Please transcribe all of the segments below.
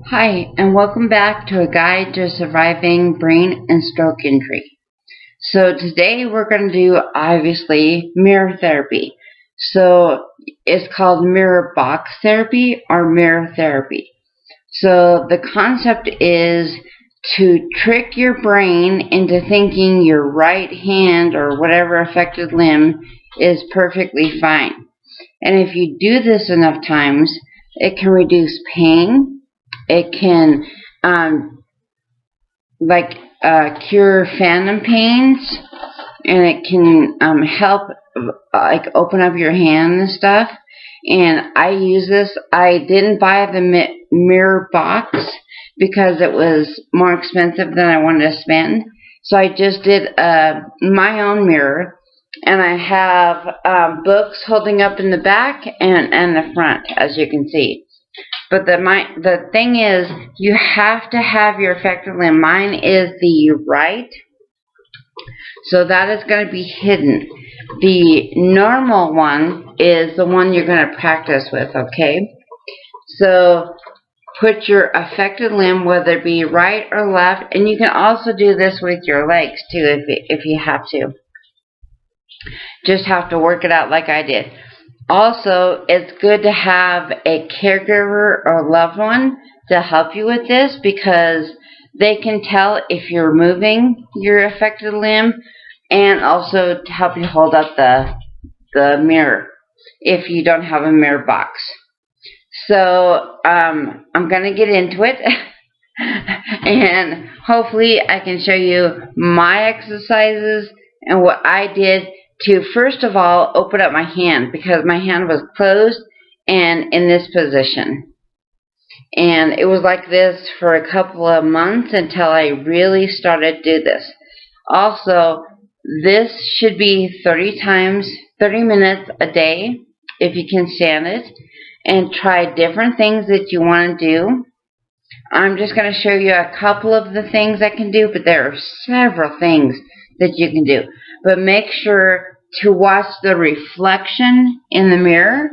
Hi, and welcome back to a guide to surviving brain and stroke injury. So today we're going to do, obviously, mirror therapy. So it's called mirror box therapy or mirror therapy. So the concept is to trick your brain into thinking your right hand or whatever affected limb is perfectly fine. And if you do this enough times, it can reduce pain. It can cure phantom pains, and it can help open up your hand and stuff. And I use this. I didn't buy the mirror box because it was more expensive than I wanted to spend. So I just did my own mirror, and I have books holding up in the back and the front, as you can see. But the thing is, you have to have your affected limb. Mine is the right, so that is going to be hidden. The normal one is the one you're going to practice with, okay? So put your affected limb, whether it be right or left, and you can also do this with your legs too if you have to. Just have to work it out like I did. Also, it's good to have a caregiver or loved one to help you with this, because they can tell if you're moving your affected limb, and also to help you hold up the mirror if you don't have a mirror box. So I'm going to get into it and hopefully I can show you my exercises and what I did to, first of all, open up my hand, because my hand was closed and in this position. And it was like this for a couple of months until I really started to do this. Also, this should be 30 minutes a day, if you can stand it, and try different things that you want to do. I'm just going to show you a couple of the things I can do, but there are several things that you can do. But make sure to watch the reflection in the mirror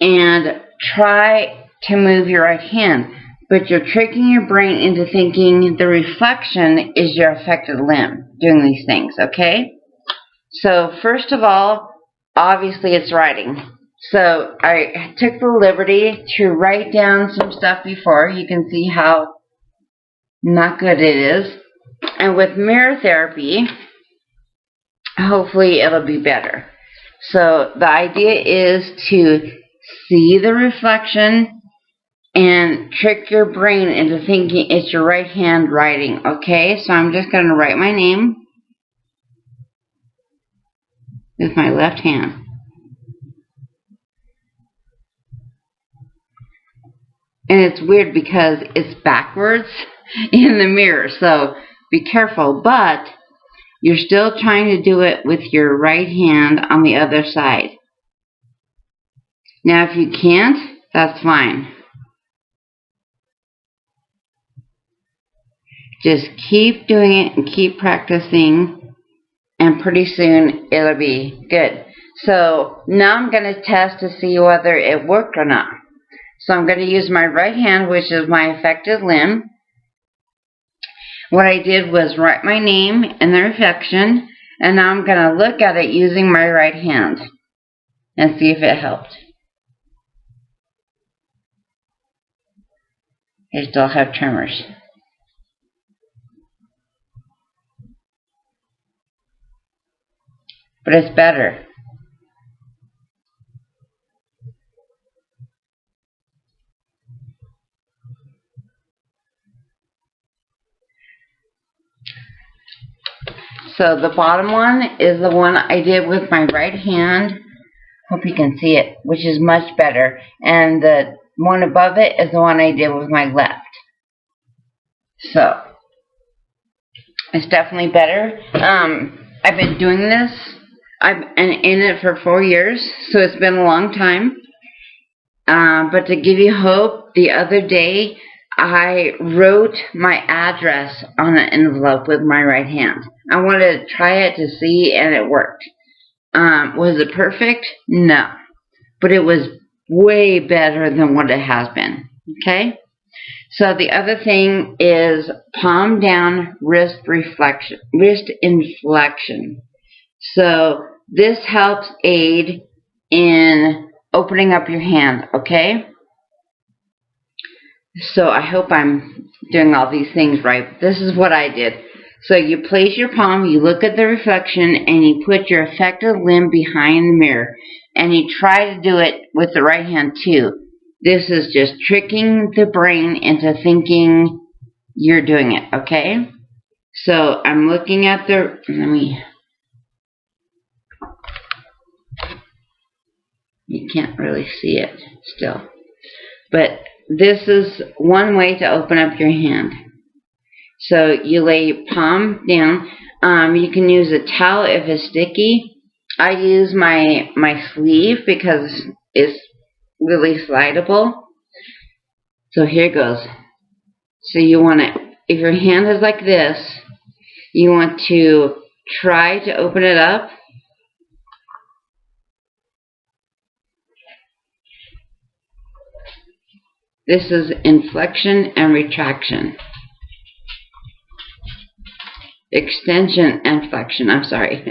and try to move your right hand. But you're tricking your brain into thinking the reflection is your affected limb doing these things, okay? So first of all, obviously it's writing. So I took the liberty to write down some stuff before. You can see how not good it is. And with mirror therapy, hopefully it'll be better. So the idea is to see the reflection and trick your brain into thinking it's your right hand writing. Okay, so I'm just going to write my name with my left hand. And it's weird because it's backwards in the mirror, so be careful. But you're still trying to do it with your right hand on the other side. Now, if you can't, that's fine. Just keep doing it and keep practicing, and pretty soon it'll be good. So now I'm going to test to see whether it worked or not. So I'm going to use my right hand, which is my affected limb. What I did was write my name in the reflection, and now I'm going to look at it using my right hand and see if it helped. I still have tremors. But it's better. So the bottom one is the one I did with my right hand. Hope you can see it, which is much better. And the one above it is the one I did with my left. So it's definitely better. I've been doing this. I've been in it for 4 years, so it's been a long time. But to give you hope, the other day I wrote my address on an envelope with my right hand. I wanted to try it to see, and it worked. Was it perfect? No. But it was way better than what it has been. Okay? So the other thing is palm down wrist inflection. So this helps aid in opening up your hand, okay? So I hope I'm doing all these things right. This is what I did. So you place your palm, you look at the reflection, and you put your affected limb behind the mirror. And you try to do it with the right hand too. This is just tricking the brain into thinking you're doing it, okay? So I'm looking at you can't really see it still. But this is one way to open up your hand. So you lay your palm down. You can use a towel if it's sticky. I use my sleeve because it's really slidable. So here goes. So you want to, if your hand is like this, you want to try to open it up. This is inflection and retraction. Extension and flexion, I'm sorry.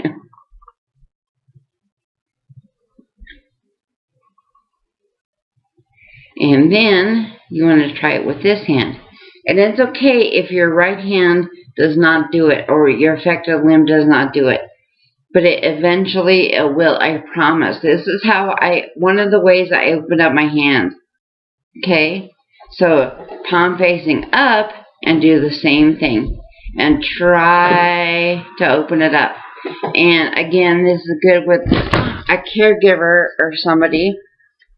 And then you want to try it with this hand. And it's okay if your right hand does not do it or your affected limb does not do it. But eventually it will, I promise. This is how one of the ways I open up my hand. Okay? So palm facing up and do the same thing. And try to open it up. And again, this is good with a caregiver or somebody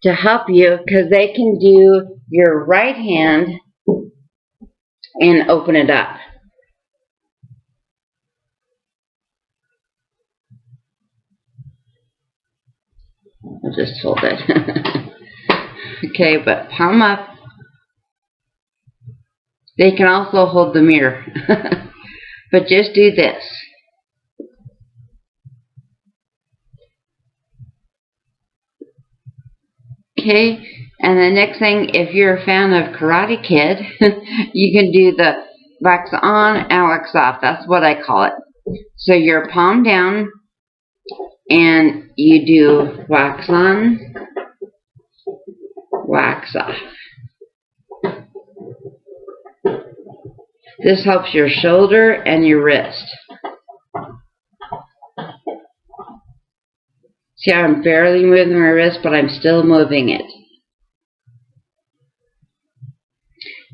to help you because they can do your right hand and open it up. I'll just hold it. Okay, but palm up. They can also hold the mirror. But just do this. Okay, and the next thing, if you're a fan of Karate Kid, you can do the wax on and wax off. That's what I call it. So your palm down, and you do wax on, wax off. This helps your shoulder and your wrist. See how I'm barely moving my wrist, but I'm still moving it.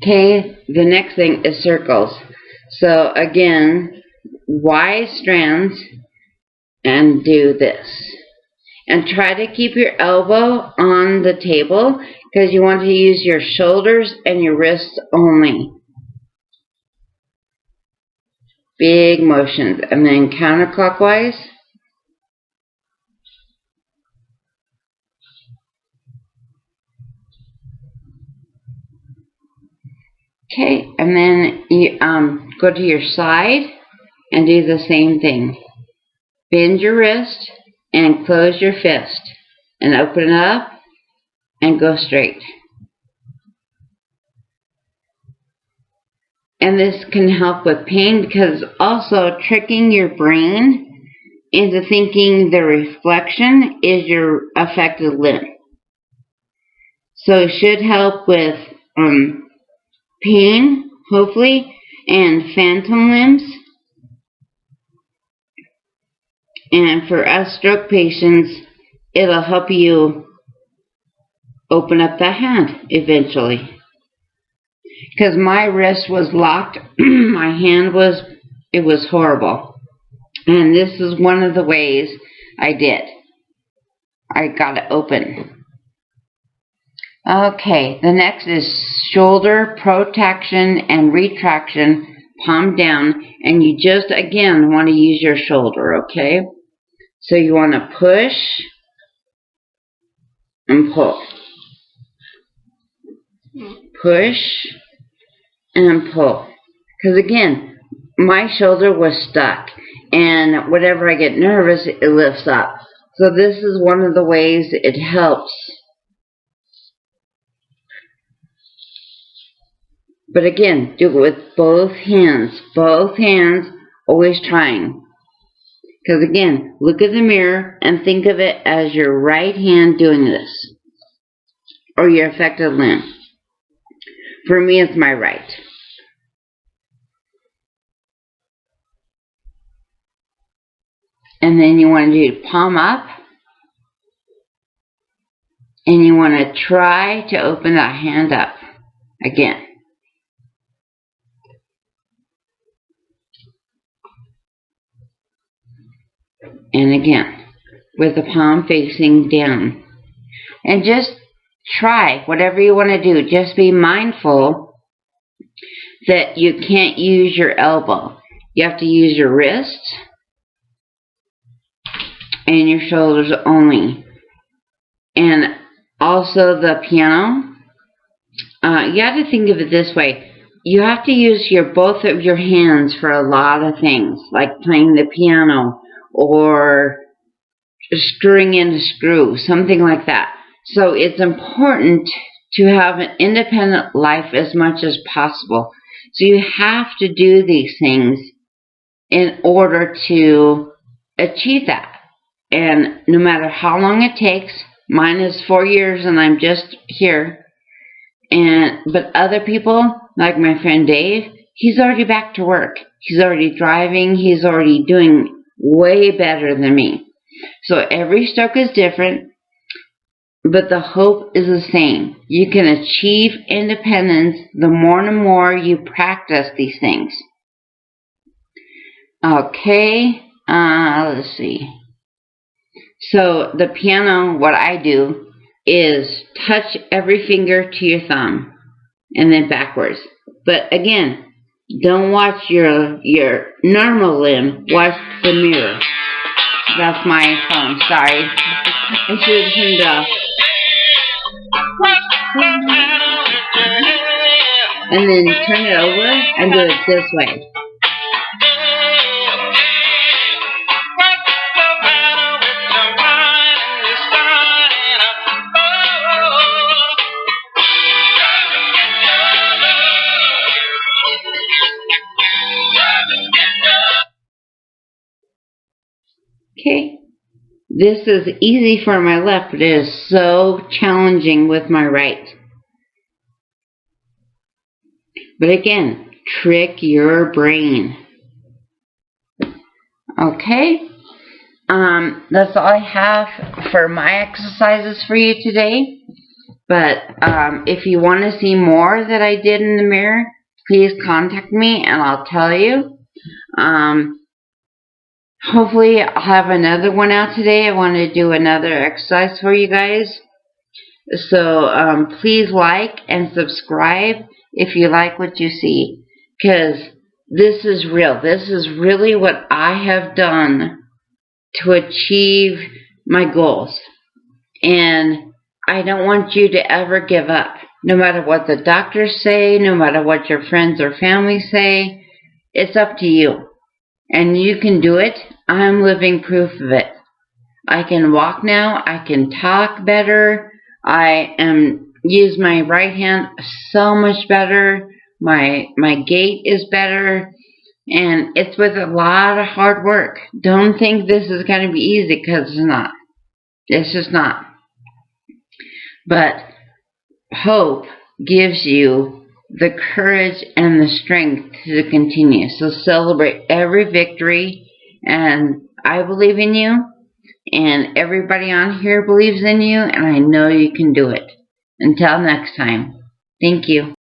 Okay, the next thing is circles. So again, Y strands and do this. And try to keep your elbow on the table because you want to use your shoulders and your wrists only. Big motions. And then counterclockwise. Okay, and then you go to your side and do the same thing. Bend your wrist and close your fist and open it up and go straight. And this can help with pain because it's also tricking your brain into thinking the reflection is your affected limb. So it should help with pain, hopefully, and phantom limbs. And for us stroke patients, it'll help you open up that hand eventually. Because my wrist was locked, my hand was horrible. And this is one of the ways I did. I got it open. Okay, the next is shoulder protraction and retraction, palm down, and you just, again, want to use your shoulder, okay? So you want to push and pull. Push and pull. Because again, my shoulder was stuck, and whenever I get nervous, it lifts up. So this is one of the ways it helps. But again, do it with both hands. Both hands, always trying. Because again, look at the mirror and think of it as your right hand doing this. Or your affected limb. For me, it's my right. And then you want to do palm up. And you want to try to open that hand up again. And again, with the palm facing down. And just try whatever you want to do. Just be mindful that you can't use your elbow. You have to use your wrist and your shoulders only. And also the piano, you have to think of it this way. You have to use both of your hands for a lot of things, like playing the piano or screwing in a screw, something like that. So it's important to have an independent life as much as possible. So you have to do these things in order to achieve that. And no matter how long it takes, mine is 4 years and I'm just here. But other people, like my friend Dave, he's already back to work. He's already driving. He's already doing way better than me. So every stroke is different, but the hope is the same. You can achieve independence the more and more you practice these things. Okay, let's see. So the piano, what I do is touch every finger to your thumb and then backwards. But again, don't watch your normal limb, watch the mirror. That's my phone, sorry. I should have turned it off. And then turn it over and do it this way. Okay, this is easy for my left, but it is so challenging with my right. But again, trick your brain. Okay, that's all I have for my exercises for you today. But if you want to see more that I did in the mirror, please contact me and I'll tell you. Hopefully I'll have another one out today. I want to do another exercise for you guys. So please like and subscribe if you like what you see. Because this is real. This is really what I have done to achieve my goals. And I don't want you to ever give up. No matter what the doctors say, no matter what your friends or family say, it's up to you. And you can do it. I'm living proof of it. I can walk now. I can talk better. I use my right hand so much better. My gait is better. And it's with a lot of hard work. Don't think this is going to be easy, because it's not. It's just not. But hope gives you the courage and the strength to continue. So celebrate every victory. And I believe in you. And everybody on here believes in you. And I know you can do it. Until next time. Thank you.